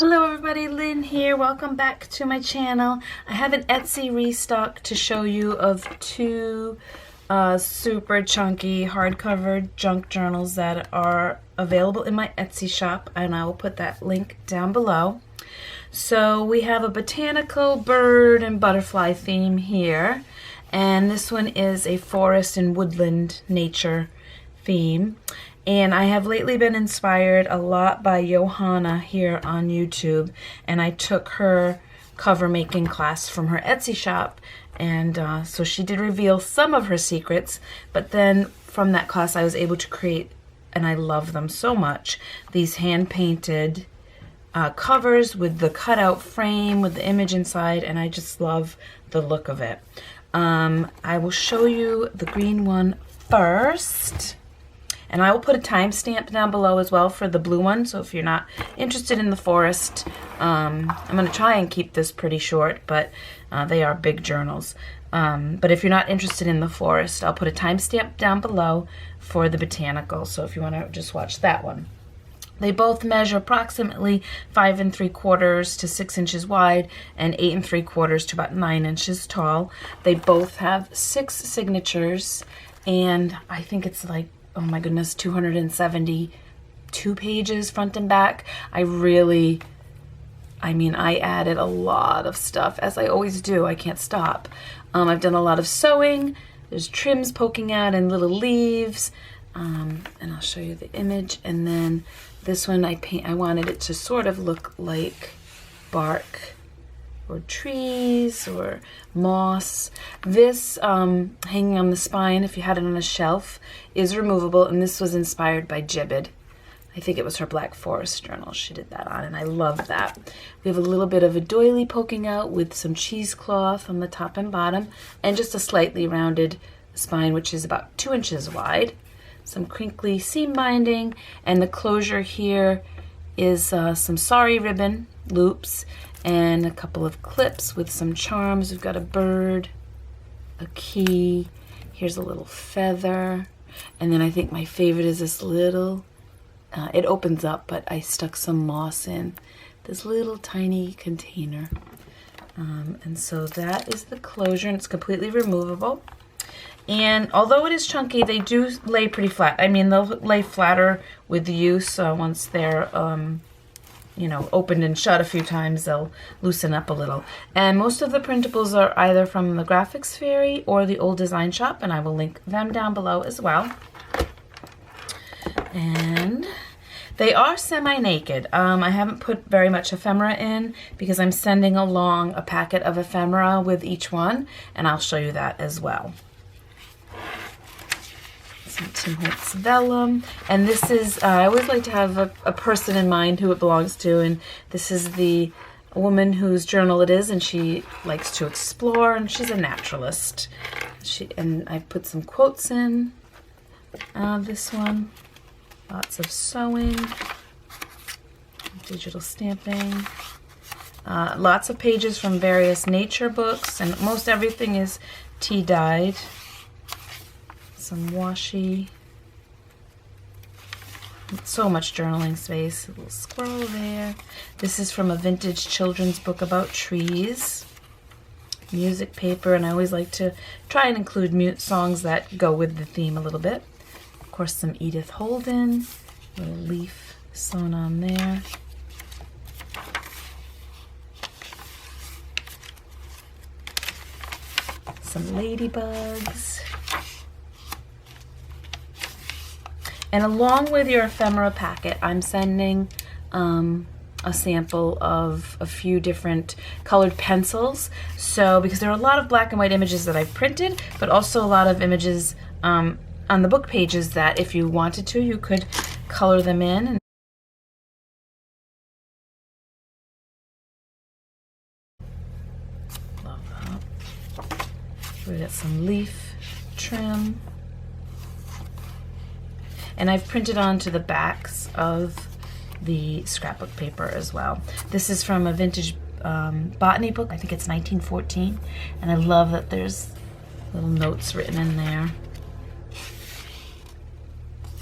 Hello everybody, Lynn here. Welcome back to my channel. I have an Etsy restock to show you of two super chunky hardcover junk journals that are available in my Etsy shop, and I will put that link down below. So we have a botanical bird and butterfly theme here, and this one is a forest and woodland nature theme. And I have lately been inspired a lot by Johanna here on YouTube, and I took her cover making class from her Etsy shop, and so she did reveal some of her secrets, but then from that class I was able to create, and I love them so much, these hand-painted covers with the cutout frame with the image inside, and I just love the look of it. I will show you the green one first. And I will put a timestamp down below as well for the blue one, so if you're not interested in the forest, I'm going to try and keep this pretty short, but they are big journals. But if you're not interested in the forest, I'll put a timestamp down below for the botanical, so if you want to just watch that one. They both measure approximately 5 3/4 to 6 inches wide and 8 3/4 to about 9 inches tall. They both have 6 signatures, and I think it's like, oh my goodness, 272 pages front and back. I added a lot of stuff, as I always do. I can't stop. I've done a lot of sewing. There's trims poking out and little leaves. And I'll show you the image. And then this one I wanted it to sort of look like bark or trees or moss. This hanging on the spine, if you had it on a shelf, is removable, and this was inspired by Jibid. I think it was her Black Forest journal she did that on, and I love that. We have a little bit of a doily poking out with some cheesecloth on the top and bottom, and just a slightly rounded spine, which is about 2 inches wide. Some crinkly seam binding, and the closure here is some sari ribbon loops and a couple of clips with some charms. We've got a bird, a key, here's a little feather, and then I think my favorite is this little, it opens up, but I stuck some moss in this little tiny container. And so that is the closure, and it's completely removable. And although it is chunky, they do lay pretty flat. I mean, they'll lay flatter with the use once they're you know, opened and shut a few times, they'll loosen up a little. And most of the printables are either from the Graphics Fairy or the Old Design Shop, and I will link them down below as well. And they are semi-naked. I haven't put very much ephemera in because I'm sending along a packet of ephemera with each one, and I'll show you that as well. Tim Holtz vellum, and this is I always like to have a person in mind who it belongs to, and this is the woman whose journal it is, and she likes to explore, and she's a naturalist. And I've put some quotes in this one, lots of sewing, digital stamping, lots of pages from various nature books, and most everything is tea dyed. Some washi, so much journaling space. A little squirrel there. This is from a vintage children's book about trees. Music paper, and I always like to try and include songs that go with the theme a little bit. Of course, some Edith Holden, little leaf sewn on there. Some ladybugs. And along with your ephemera packet, I'm sending a sample of a few different colored pencils. So, because there are a lot of black and white images that I've printed, but also a lot of images on the book pages that if you wanted to, you could color them in. Love that. We got some leaf trim. And I've printed onto the backs of the scrapbook paper as well. This is from a vintage botany book. I think it's 1914. And I love that there's little notes written in there.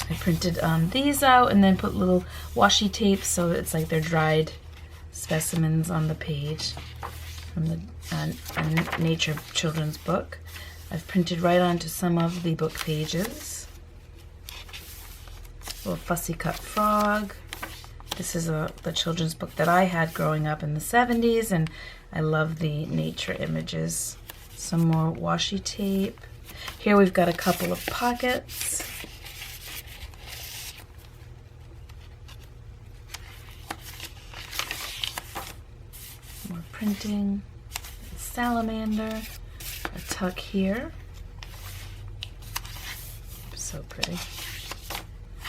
I printed these out and then put little washi tapes so it's like they're dried specimens on the page from the a nature children's book. I've printed right onto some of the book pages. Little fussy cut frog. This is the children's book that I had growing up in the 70s, and I love the nature images. Some more washi tape. Here we've got a couple of pockets. More printing. Salamander. A tuck here. So pretty.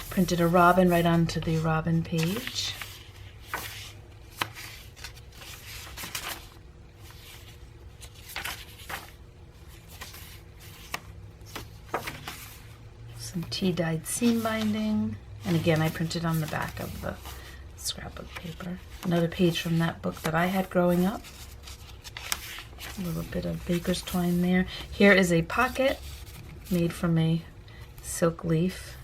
Printed a robin right onto the robin page. Some tea-dyed seam binding. And again, I printed on the back of the scrapbook paper. Another page from that book that I had growing up. A little bit of baker's twine there. Here is a pocket made from a silk leaf.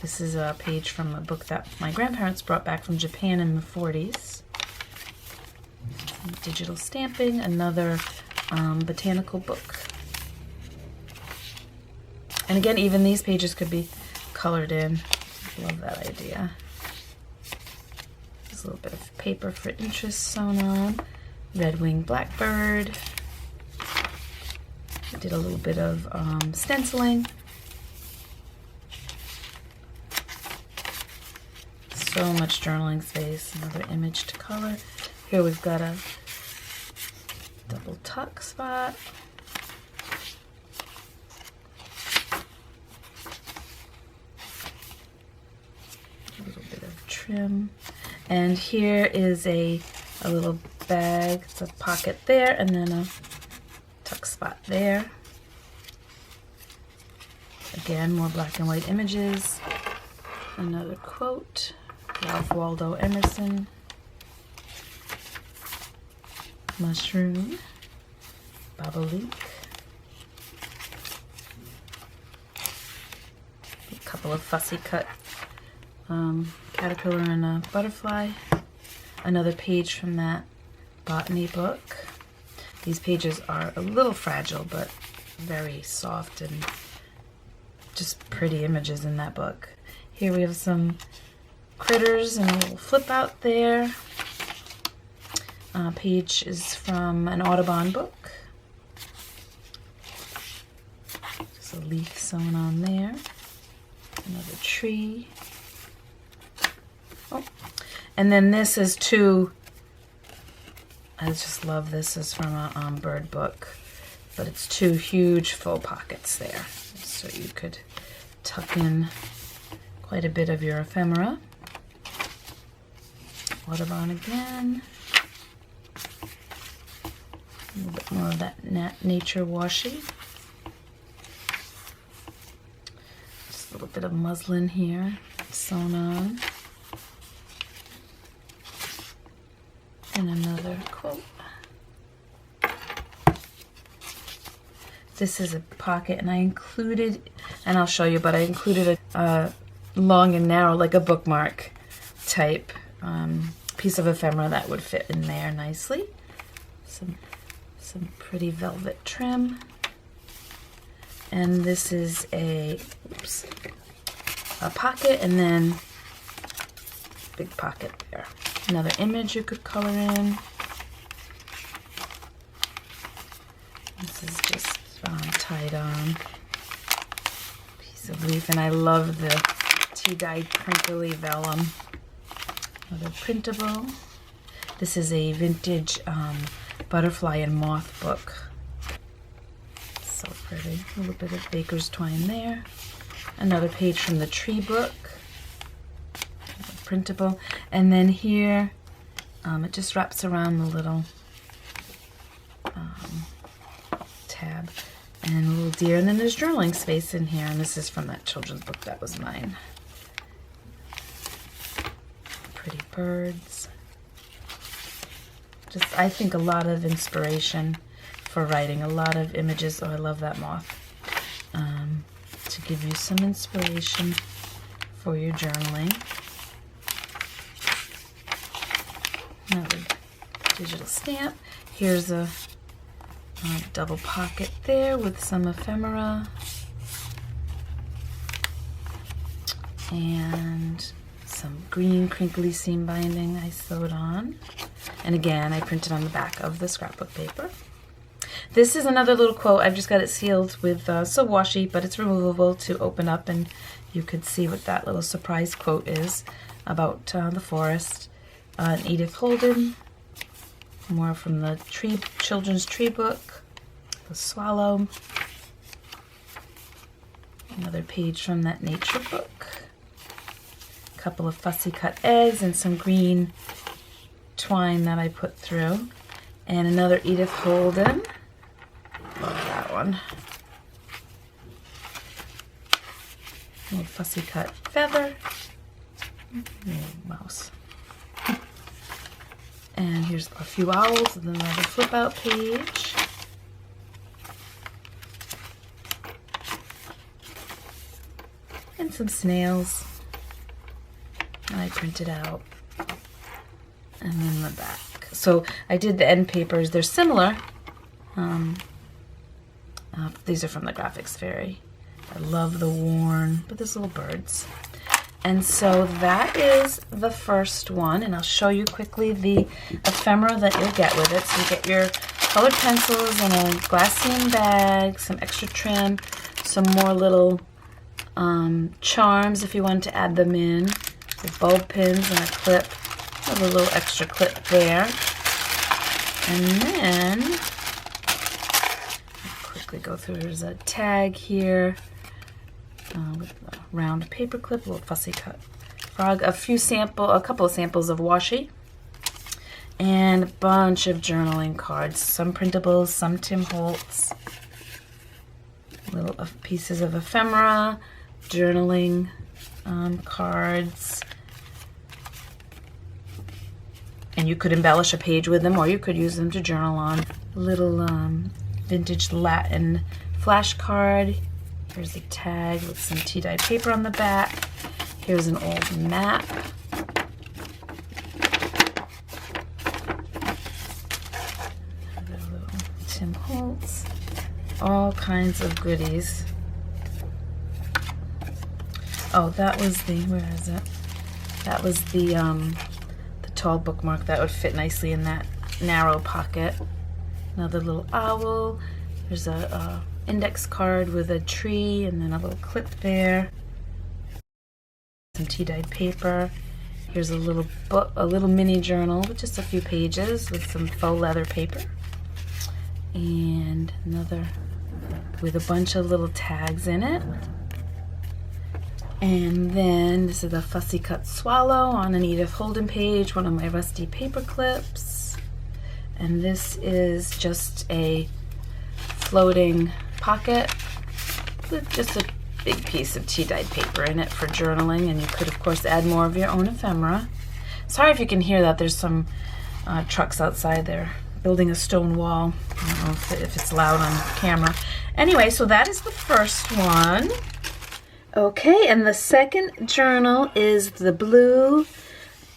This is a page from a book that my grandparents brought back from Japan in the 40s. Some digital stamping, another botanical book. And again, even these pages could be colored in. Love that idea. There's a little bit of paper for interest sewn on. Red-winged blackbird. Did a little bit of stenciling. So much journaling space. Another image to color. Here we've got a double tuck spot. A little bit of trim. And here is a little bag. It's a pocket there, and then a tuck spot there. Again, more black and white images. Another quote. Ralph Waldo Emerson. Mushroom. Bobolink. A couple of fussy cut caterpillar and a butterfly. Another page from that botany book. These pages are a little fragile, but very soft and just pretty images in that book. Here we have some critters and a little flip out there. Page is from an Audubon book. Just a leaf sewn on there. Another tree. Oh, and then this is two. I just love this. This is from a bird book, but it's two huge full pockets there, so you could tuck in quite a bit of your ephemera. Audubon again. A little bit more of that nature washi. Just a little bit of muslin here sewn on. And another quote. This is a pocket, and I included, and I'll show you, but I included a long and narrow, like a bookmark type piece of ephemera that would fit in there nicely. Some pretty velvet trim. And this is a pocket, and then big pocket there. Another image you could color in. This is just tied on piece of leaf, and I love the tea-dyed crinkly vellum. Another printable. This is a vintage butterfly and moth book. So pretty. A little bit of baker's twine there. Another page from the tree book. Printable. And then here, it just wraps around the little tab. And a little deer. And then there's journaling space in here. And this is from that children's book that was mine. Pretty birds. Just, I think, a lot of inspiration for writing. A lot of images. Oh, I love that moth. To give you some inspiration for your journaling. Another digital stamp. Here's a double pocket there with some ephemera. And some green crinkly seam binding I sewed on. And again, I printed on the back of the scrapbook paper. This is another little quote. I've just got it sealed with so washi, but it's removable to open up, and you could see what that little surprise quote is about the forest. Edith Holden, more from the children's tree book. The swallow. Another page from that nature book. A couple of fussy cut eggs and some green twine that I put through. And another Edith Holden. Love that one. Little fussy cut feather. Mouse. And here's a few owls with another flip out page. And some snails that I printed out. And then the back. So I did the end papers. They're similar. These are from the Graphics Fairy. I love the worn, but there's little birds. And so that is the first one, and I'll show you quickly the ephemera that you'll get with it. So you get your colored pencils in a glassine bag, some extra trim, some more little charms if you want to add them in, with bulb pins and a clip. Have a little extra clip there. And then, I'll quickly go through, there's a tag here. With a round paper clip, a little fussy cut frog, a couple of samples of washi, and a bunch of journaling cards, some printables, some Tim Holtz, little pieces of ephemera, journaling cards, and you could embellish a page with them, or you could use them to journal on. Little vintage Latin flashcard. Here's a tag with some tea-dyed paper on the back. Here's an old map. Another little Tim Holtz. All kinds of goodies. Oh, that was the, where is it? That was the tall bookmark that would fit nicely in that narrow pocket. Another little owl. There's a index card with a tree and then a little clip there. Some tea-dyed paper. Here's a little book, a little mini journal with just a few pages with some faux leather paper. And another with a bunch of little tags in it. And then this is a fussy cut swallow on an Edith Holden page, one of my rusty paper clips. And this is just a floating pocket with just a big piece of tea-dyed paper in it for journaling, and you could of course add more of your own ephemera. Sorry if you can hear that, there's some trucks outside there building a stone wall. I don't know if it's loud on camera. Anyway, so that is the first one. Okay, and the second journal is the blue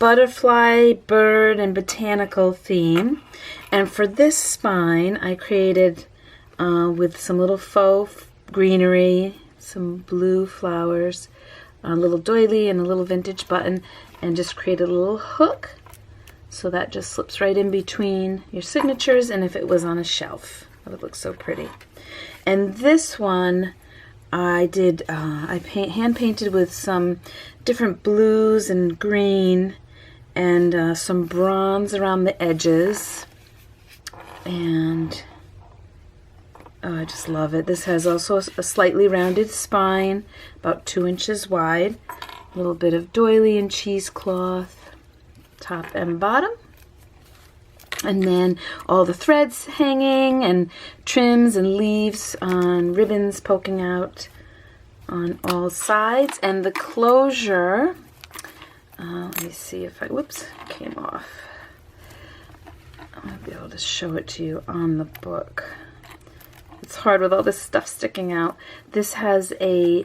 butterfly, bird, and botanical theme. And for this spine, I created with some little faux greenery, some blue flowers, a little doily, and a little vintage button, and just created a little hook. So that just slips right in between your signatures, and if it was on a shelf, that would look so pretty. And this one, I did, hand painted with some different blues and green, and some bronze around the edges. And oh, I just love it. This has also a slightly rounded spine, about 2 inches wide. A little bit of doily and cheesecloth, top and bottom. And then all the threads hanging and trims and leaves on ribbons poking out on all sides. And the closure, let me see if whoops, came off. I'll be able to show it to you on the book. It's hard with all this stuff sticking out. This has a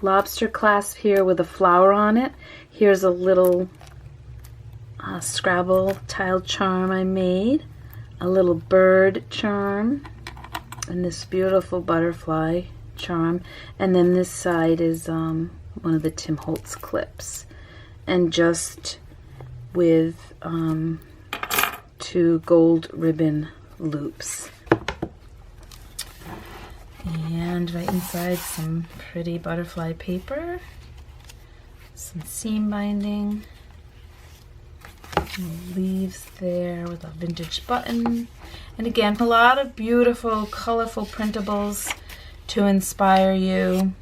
lobster clasp here with a flower on it. Here's a little Scrabble tile charm I made, a little bird charm, and this beautiful butterfly charm, and then this side is one of the Tim Holtz clips, and just with 2 gold ribbon loops. And right inside some pretty butterfly paper, some seam binding, leaves there with a vintage button, and again a lot of beautiful colorful printables to inspire you.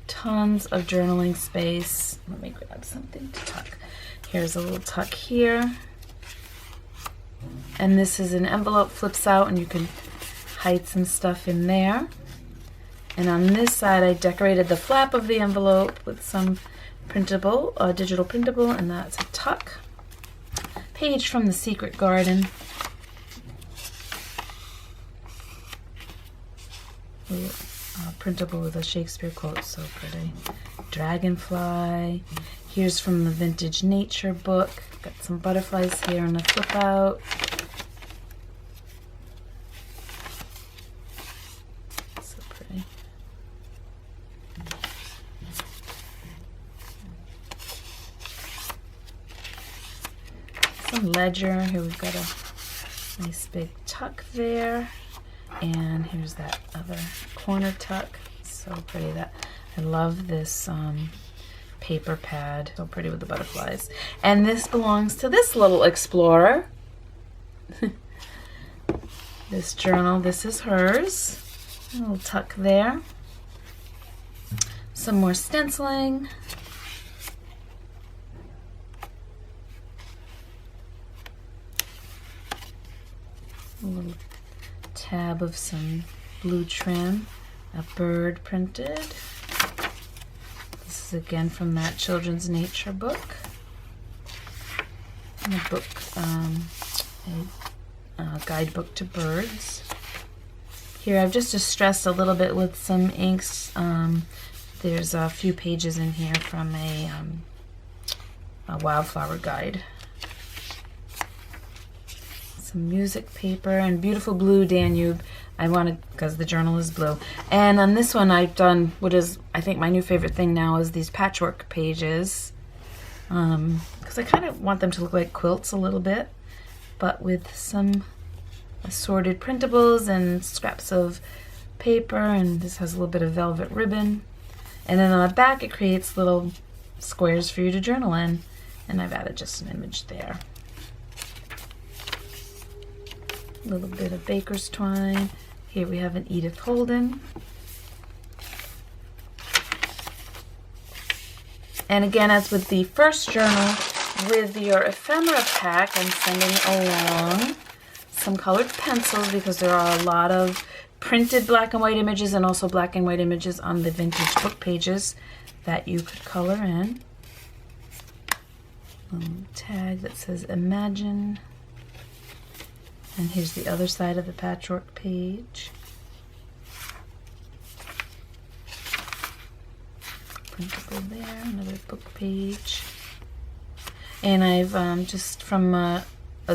Tons of journaling space. Let me grab something to tuck. Here's a little tuck here, and this is an envelope, flips out and you can hide some stuff in there. And on this side I decorated the flap of the envelope with some printable, digital printable, and that's a tuck. Page from The Secret Garden. Printable with a Shakespeare quote, so pretty. Dragonfly. Here's from the Vintage Nature book. Got some butterflies here and a flip out. So pretty. Some ledger. Here we've got a nice big tuck there. And here's that other corner tuck. So pretty. That I love this paper pad. So pretty with the butterflies. And this belongs to this little explorer. This journal, this is hers. A little tuck there. Some more stenciling. A little tab of some blue trim, a bird printed. This is again from that children's nature book. And a book, a guidebook to birds. Here I've just distressed a little bit with some inks. There's a few pages in here from a wildflower guide. Some music paper and beautiful blue Danube. I wanted, because the journal is blue. And on this one I've done what is, I think, my new favorite thing now is these patchwork pages. Because I kind of want them to look like quilts a little bit, but with some assorted printables and scraps of paper, and this has a little bit of velvet ribbon. And then on the back it creates little squares for you to journal in, and I've added just an image there. A little bit of baker's twine. Here we have an Edith Holden. And again, as with the first journal, with your ephemera pack, I'm sending along some colored pencils because there are a lot of printed black and white images and also black and white images on the vintage book pages that you could color in. A little tag that says Imagine. And here's the other side of the patchwork page. Printable there, another book page. And I've just from a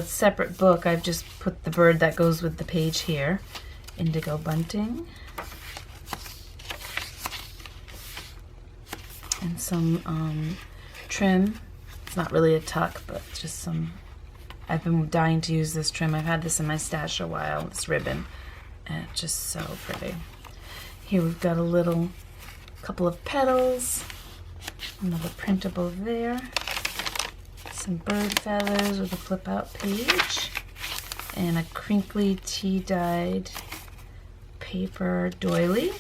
separate book, I've just put the bird that goes with the page here. Indigo bunting. And some trim. It's not really a tuck, but just some. I've been dying to use this trim. I've had this in my stash a while, this ribbon, and it's just so pretty. Here we've got a little couple of petals, another printable there, some bird feathers with a flip out page, and a crinkly tea dyed paper doily,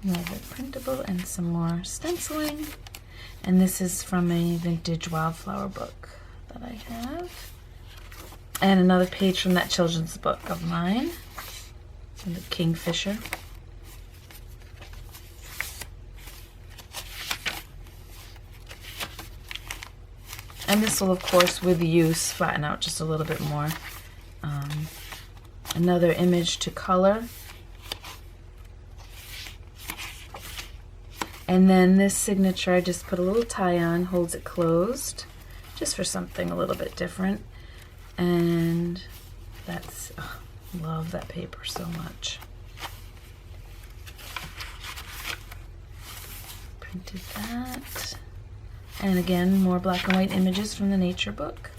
another printable, and some more stenciling. And this is from a vintage wildflower book that I have, and another page from that children's book of mine, and the Kingfisher. And this will, of course, with use, flatten out just a little bit more. Another image to color. And then this signature, I just put a little tie on, holds it closed. just for something a little bit different. And that's, oh, love that paper so much. Printed that. And again, more black and white images from the nature book.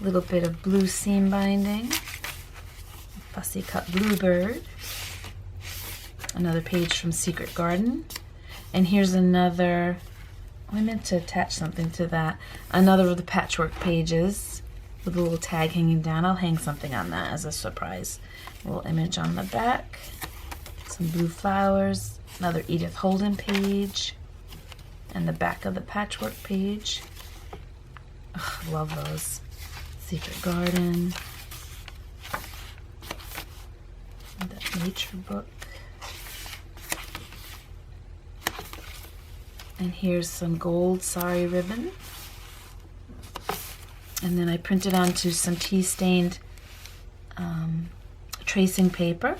A little bit of blue seam binding. Fussy cut bluebird. Another page from Secret Garden. And here's another, I meant to attach something to that. Another of the patchwork pages with a little tag hanging down. I'll hang something on that as a surprise. A little image on the back. Some blue flowers. Another Edith Holden page. And the back of the patchwork page. Ugh, love those. Secret Garden. And that nature book. And here's some gold sari ribbon. And then I printed onto some tea-stained tracing paper.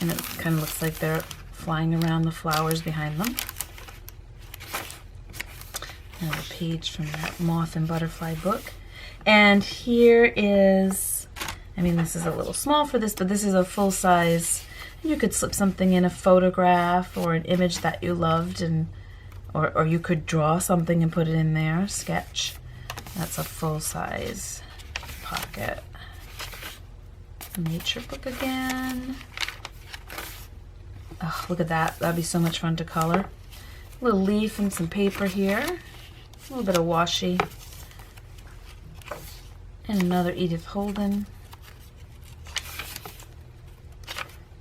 And it kind of looks like they're flying around the flowers behind them. Another page from that Moth and Butterfly book. And here is, I mean, this is a little small for this, but this is a full size. You could slip something in, a photograph or an image that you loved, and or you could draw something and put it in there, sketch. That's a full size pocket. Nature book again. Oh, look at that. That'd be so much fun to color. A little leaf and some paper here. A little bit of washi. And another Edith Holden.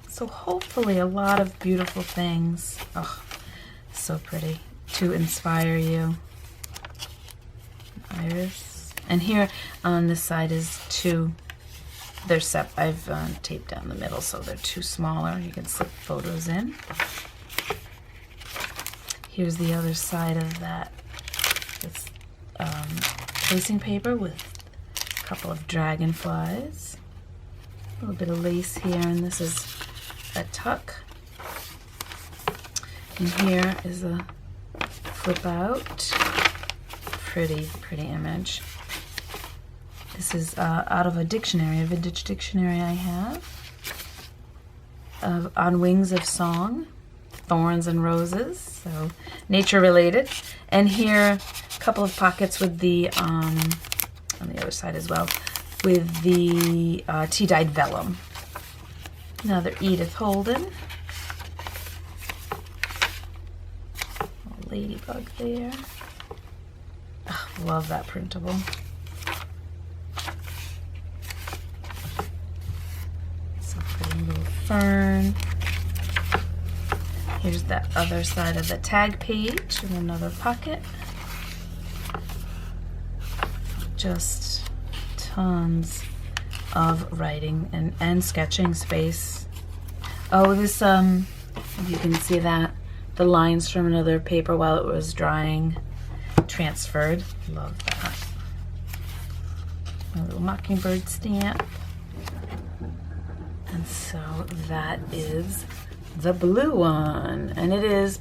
So hopefully a lot of beautiful things. Oh, so pretty to inspire you. Iris. And here on this side is two. They're I've taped down the middle so they're two smaller. You can slip photos in. Here's the other side of that. It's tracing paper with a couple of dragonflies. A little bit of lace here, and this is a tuck. And here is a flip out. Pretty, pretty image. This is out of a dictionary, a vintage dictionary I have. On Wings of Song, Thorns and Roses, so nature related. And here, a couple of pockets with the, on the other side as well, with the tea-dyed vellum. Another Edith Holden. A ladybug there. Oh, love that printable. So pretty, little fern. Here's that other side of the tag page with another pocket. Just tons of writing and sketching space. Oh, this, you can see that, the lines from another paper while it was drying transferred. Love that. A little mockingbird stamp. And so that is the blue one, and it is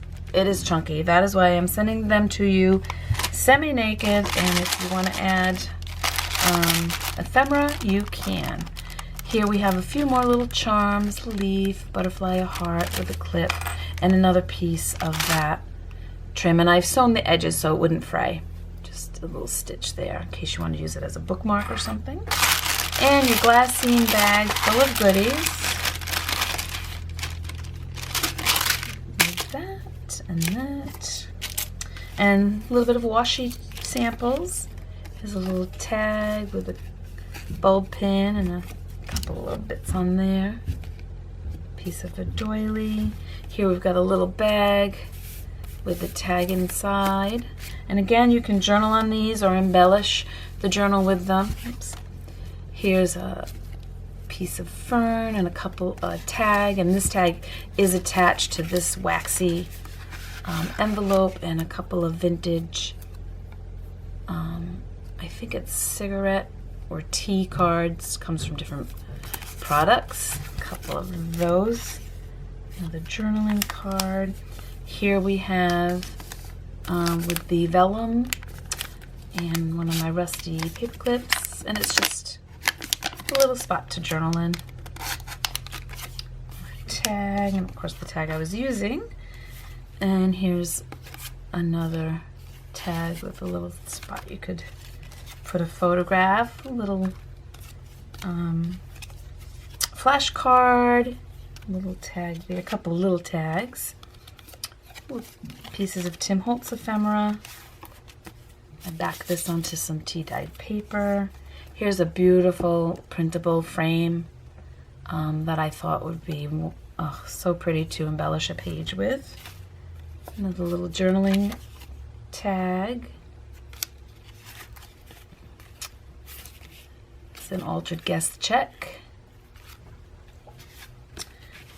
chunky. That is why I'm sending them to you semi-naked, and if you want to add ephemera, you can. Here we have a few more little charms, leaf, butterfly, a heart with a clip, and another piece of that trim. And I've sewn the edges so it wouldn't fray. Just a little stitch there in case you want to use it as a bookmark or something. And your glassine bag full of goodies. Like that and that. And a little bit of washi samples. There's a little tag with a bulb pin and a couple of little bits on there. Piece of a doily. Here we've got a little bag with the tag inside. And again, you can journal on these or embellish the journal with them. Oops. Here's a piece of fern and a couple tag, and this tag is attached to this waxy envelope, and a couple of vintage, I think it's cigarette or tea cards, comes from different products. A couple of those. Another journaling card. Here we have with the vellum, and one of my rusty paper clips, and it's just a little spot to journal in. Tag, and of course the tag I was using. And here's another tag with a little spot you could put a photograph, a little flashcard, a little tag there, a couple little tags, little pieces of Tim Holtz ephemera. I back this onto some tea-dyed paper. Here's a beautiful printable frame that I thought would be so pretty to embellish a page with. Another little journaling tag. It's an altered guest check.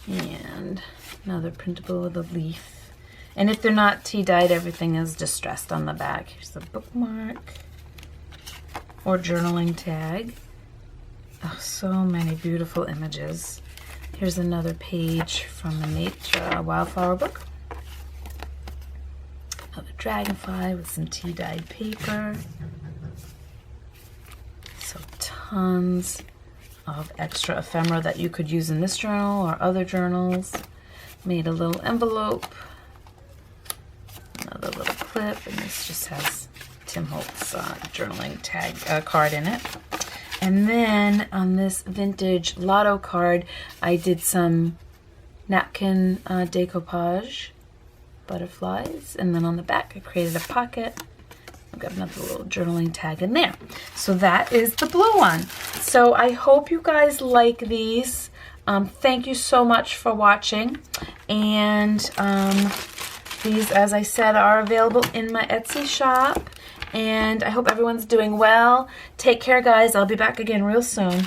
And another printable with a leaf. And if they're not tea-dyed, everything is distressed on the back. Here's the bookmark or journaling tag. Oh, so many beautiful images. Here's another page from the Nature Wildflower book. Another dragonfly with some tea-dyed paper. So tons of extra ephemera that you could use in this journal or other journals. Made a little envelope. Another little clip, and this just has Tim Holtz journaling tag card in it. And then on this vintage lotto card, I did some napkin decoupage butterflies, and then on the back I created a pocket. I've got another little journaling tag in there. So that is the blue one. So I hope you guys like these. Thank you so much for watching, and these, as I said, are available in my Etsy shop, and I hope everyone's doing well. Take care, guys. I'll be back again real soon.